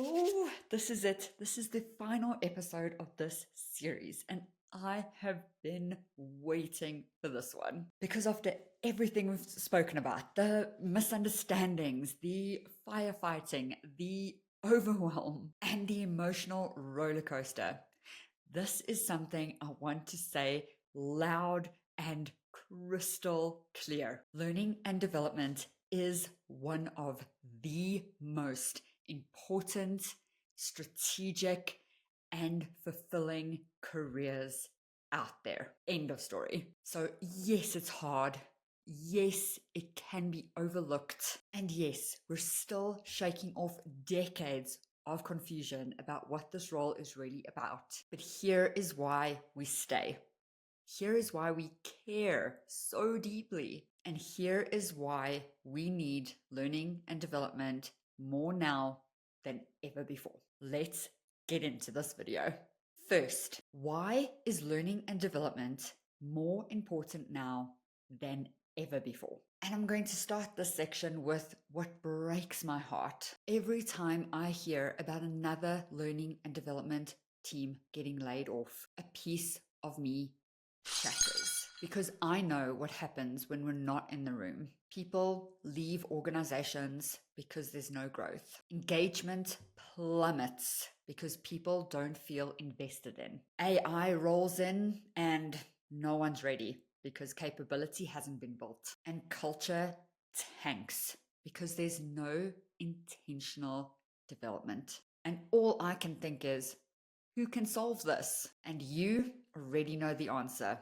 Oh, this is it. This is the final episode of this series, and I have been waiting for this one because after everything we've spoken about, the misunderstandings, the firefighting, the overwhelm, and the emotional roller coaster, this is something I want to say loud and crystal clear. Learning and development is one of the most important, strategic, and fulfilling careers out there. End of story. So, yes, it's hard. Yes, it can be overlooked. And yes, we're still shaking off decades of confusion about what this role is really about. But here is why we stay. Here is why we care so deeply. And here is why we need learning and development more now than ever before. Let's get into this video. First, why is learning and development more important now than ever before? And I'm going to start this section with what breaks my heart every time I hear about another learning and development team getting laid off. A piece of me shatters because I know what happens when we're not in the room. People leave organizations because there's no growth. Engagement plummets because people don't feel invested in. AI rolls in and no one's ready because capability hasn't been built. And culture tanks because there's no intentional development. And all I can think is, who can solve this? And you already know the answer.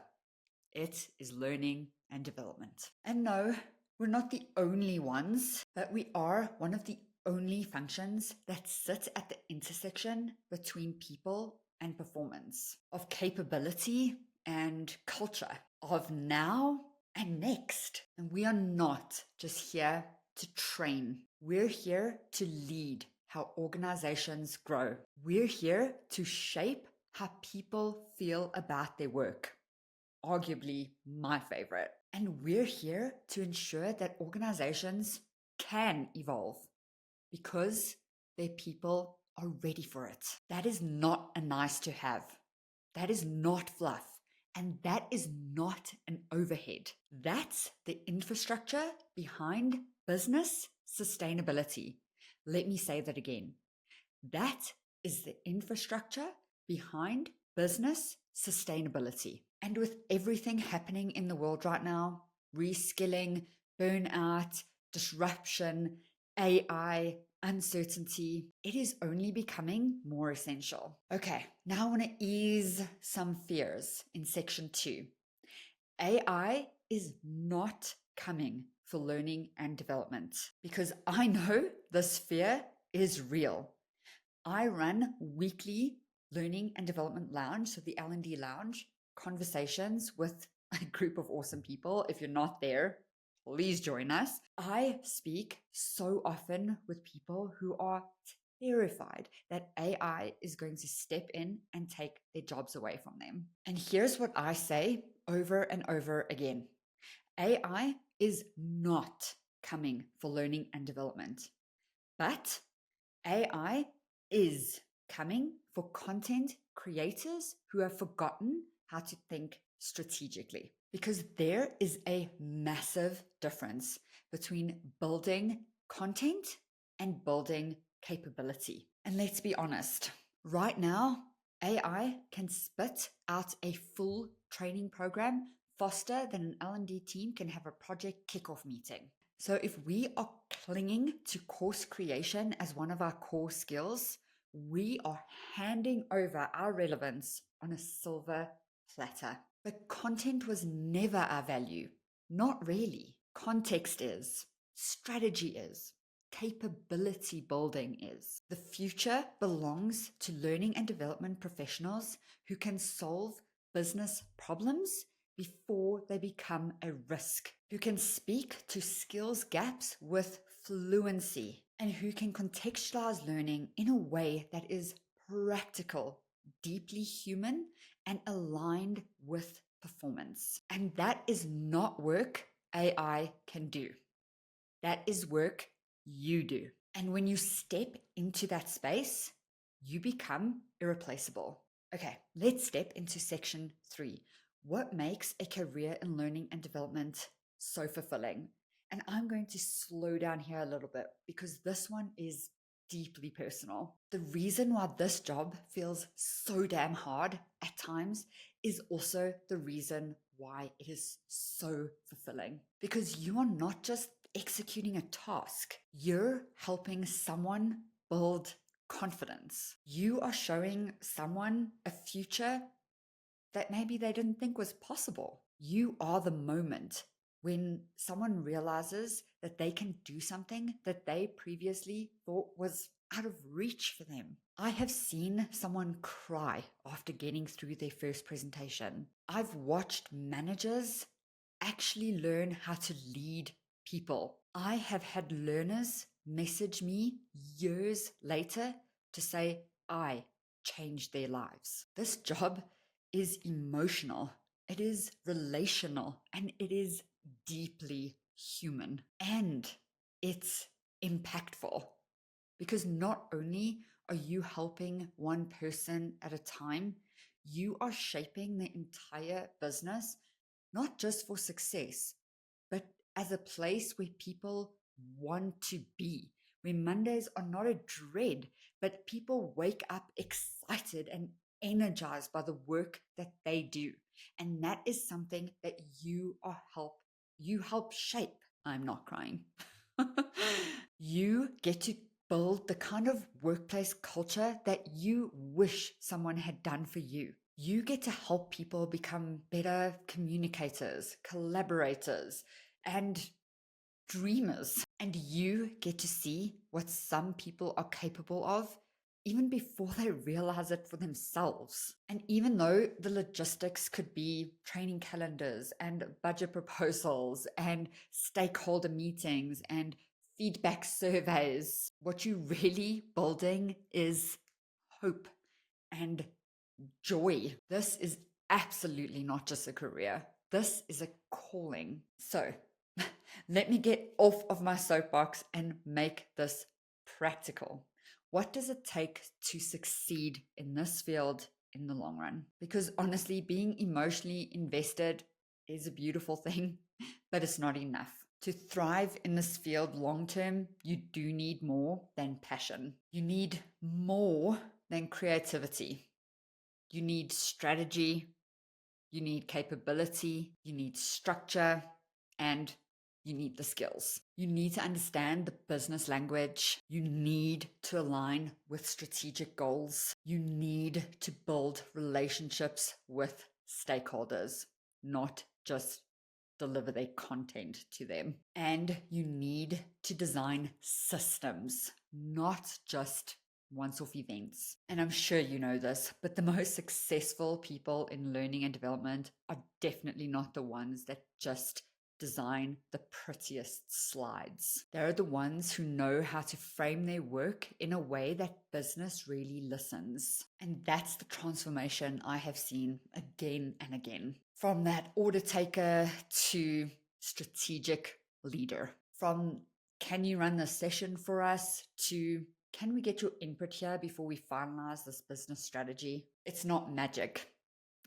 It is learning and development. And no, we're not the only ones, but we are one of the only functions that sit at the intersection between people and performance, of capability and culture, of now and next. And we are not just here to train. We're here to lead how organizations grow. We're here to shape how people feel about their work. Arguably my favorite. And we're here to ensure that organizations can evolve because their people are ready for it. That is not a nice to have. That is not fluff. And that is not an overhead. That's the infrastructure behind business sustainability. Let me say that again. That is the infrastructure behind business sustainability. And with everything happening in the world right now, reskilling, burnout, disruption, AI, uncertainty, it is only becoming more essential. Okay, now I want to ease some fears in section 2. AI is not coming for learning and development because I know this fear is real. I run weekly learning and development lounge, so the L&D lounge, conversations with a group of awesome people. If you're not there, please join us. I speak so often with people who are terrified that AI is going to step in and take their jobs away from them. And here's what I say over and over again. AI is not coming for learning and development, but AI is coming for content creators who have forgotten how to think strategically. Because there is a massive difference between building content and building capability. And let's be honest, right now, AI can spit out a full training program faster than an L&D team can have a project kickoff meeting. So if we are clinging to course creation as one of our core skills, we are handing over our relevance on a silver platter. But content was never our value. Not really. Context is. Strategy is. Capability building is. The future belongs to learning and development professionals who can solve business problems before they become a risk, who can speak to skills gaps with fluency, and who can contextualize learning in a way that is practical, deeply human, and aligned with performance. And that is not work AI can do. That is work you do. And when you step into that space, you become irreplaceable. Okay, let's step into section 3. What makes a career in learning and development so fulfilling? And I'm going to slow down here a little bit because this one is deeply personal. The reason why this job feels so damn hard at times is also the reason why it is so fulfilling. Because you are not just executing a task, you're helping someone build confidence. You are showing someone a future that maybe they didn't think was possible. You are the moment when someone realizes that they can do something that they previously thought was out of reach for them. I have seen someone cry after getting through their first presentation. I've watched managers actually learn how to lead people. I have had learners message me years later to say, I changed their lives. This job is emotional, it is relational, and it is deeply human. And it's impactful because not only are you helping one person at a time, you are shaping the entire business, not just for success, but as a place where people want to be, where Mondays are not a dread, but people wake up excited and energized by the work that they do. And that is something that you help shape. I'm not crying. You get to build the kind of workplace culture that you wish someone had done for you. You get to help people become better communicators, collaborators, and dreamers. And you get to see what some people are capable of even before they realize it for themselves. And even though the logistics could be training calendars and budget proposals and stakeholder meetings and feedback surveys, what you're really building is hope and joy. This is absolutely not just a career. This is a calling. So let me get off of my soapbox and make this practical. What does it take to succeed in this field in the long run? Because honestly, being emotionally invested is a beautiful thing, but it's not enough. To thrive in this field long term, you do need more than passion. You need more than creativity. You need strategy, you need capability, you need structure, and you need the skills. You need to understand the business language. You need to align with strategic goals. You need to build relationships with stakeholders, not just deliver their content to them. And you need to design systems, not just once-off events. And I'm sure you know this, but the most successful people in learning and development are definitely not the ones that just design the prettiest slides. They're the ones who know how to frame their work in a way that business really listens. And that's the transformation I have seen again and again. From that order taker to strategic leader. From can you run this session for us to can we get your input here before we finalize this business strategy? It's not magic.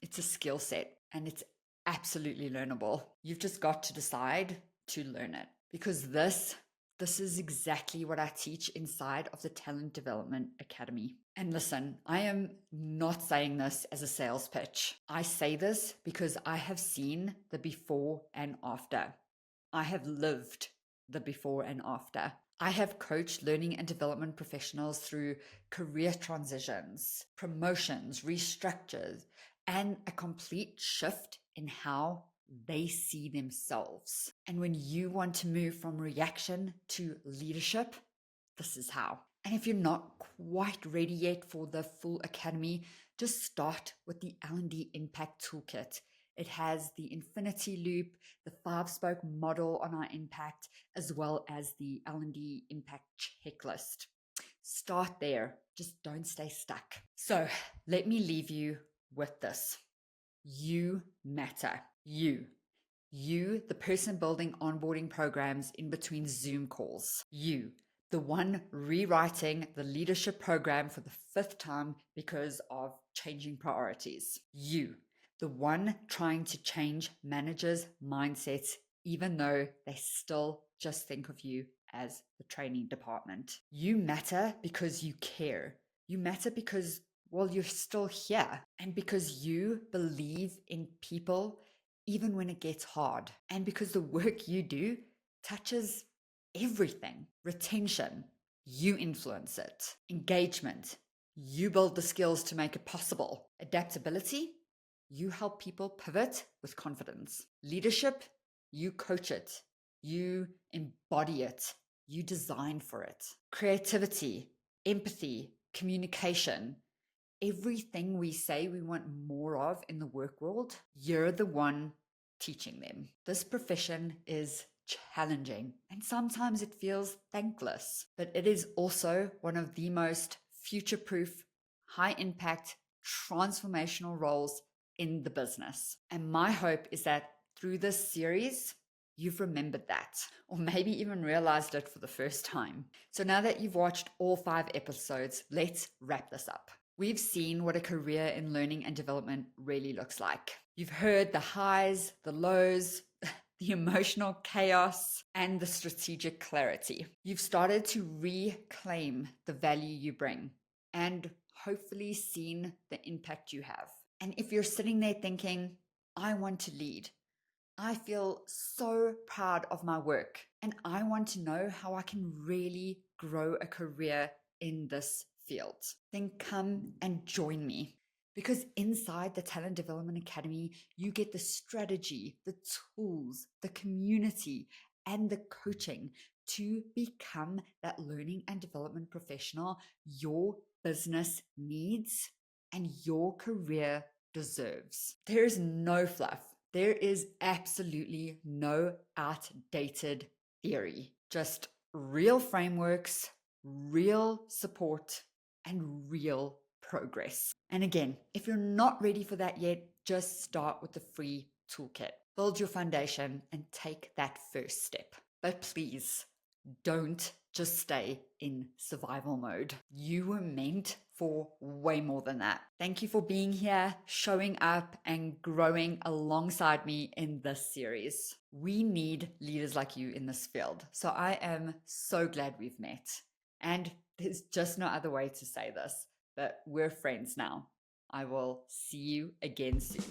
It's a skill set and it's absolutely learnable. You've just got to decide to learn it because this is exactly what I teach inside of the Talent Development Academy. And listen, I am not saying this as a sales pitch. I say this because I have seen the before and after. I have lived the before and after. I have coached learning and development professionals through career transitions, promotions, restructures, and a complete shift in how they see themselves. And when you want to move from reaction to leadership, this is how. And if you're not quite ready yet for the full academy, just start with the L&D Impact Toolkit. It has the infinity loop, the 5-spoke model on our impact, as well as the L&D Impact checklist. Start there. Just don't stay stuck. So let me leave you with this. You matter. You, the person building onboarding programs in between Zoom calls. You, the one rewriting the leadership program for the 5th time because of changing priorities. You, the one trying to change managers' mindsets, even though they still just think of you as the training department. You matter because you care. You matter because, well, you're still here, and because you believe in people even when it gets hard, and because the work you do touches everything. Retention, you influence it. Engagement, you build the skills to make it possible. Adaptability, you help people pivot with confidence. Leadership, you coach it, you embody it, you design for it. Creativity, empathy, communication, everything we say we want more of in the work world, you're the one teaching them. This profession is challenging and sometimes it feels thankless, but it is also one of the most future-proof, high-impact, transformational roles in the business. And my hope is that through this series, you've remembered that, or maybe even realized it for the first time. So now that you've watched all 5 episodes, let's wrap this up. We've seen what a career in learning and development really looks like. You've heard the highs, the lows, the emotional chaos, and the strategic clarity. You've started to reclaim the value you bring and hopefully seen the impact you have. And if you're sitting there thinking, I want to lead, I feel so proud of my work, and I want to know how I can really grow a career in this field, then come and join me. Because inside the Talent Development Academy, you get the strategy, the tools, the community, and the coaching to become that learning and development professional your business needs and your career deserves. There is no fluff. There is absolutely no outdated theory, just real frameworks, real support, and real progress. And again, if you're not ready for that yet, just start with the free toolkit. Build your foundation and take that first step. But please, don't just stay in survival mode. You were meant for way more than that. Thank you for being here, showing up, and growing alongside me in this series. We need leaders like you in this field. So I am so glad we've met. And there's just no other way to say this, but we're friends now. I will see you again soon.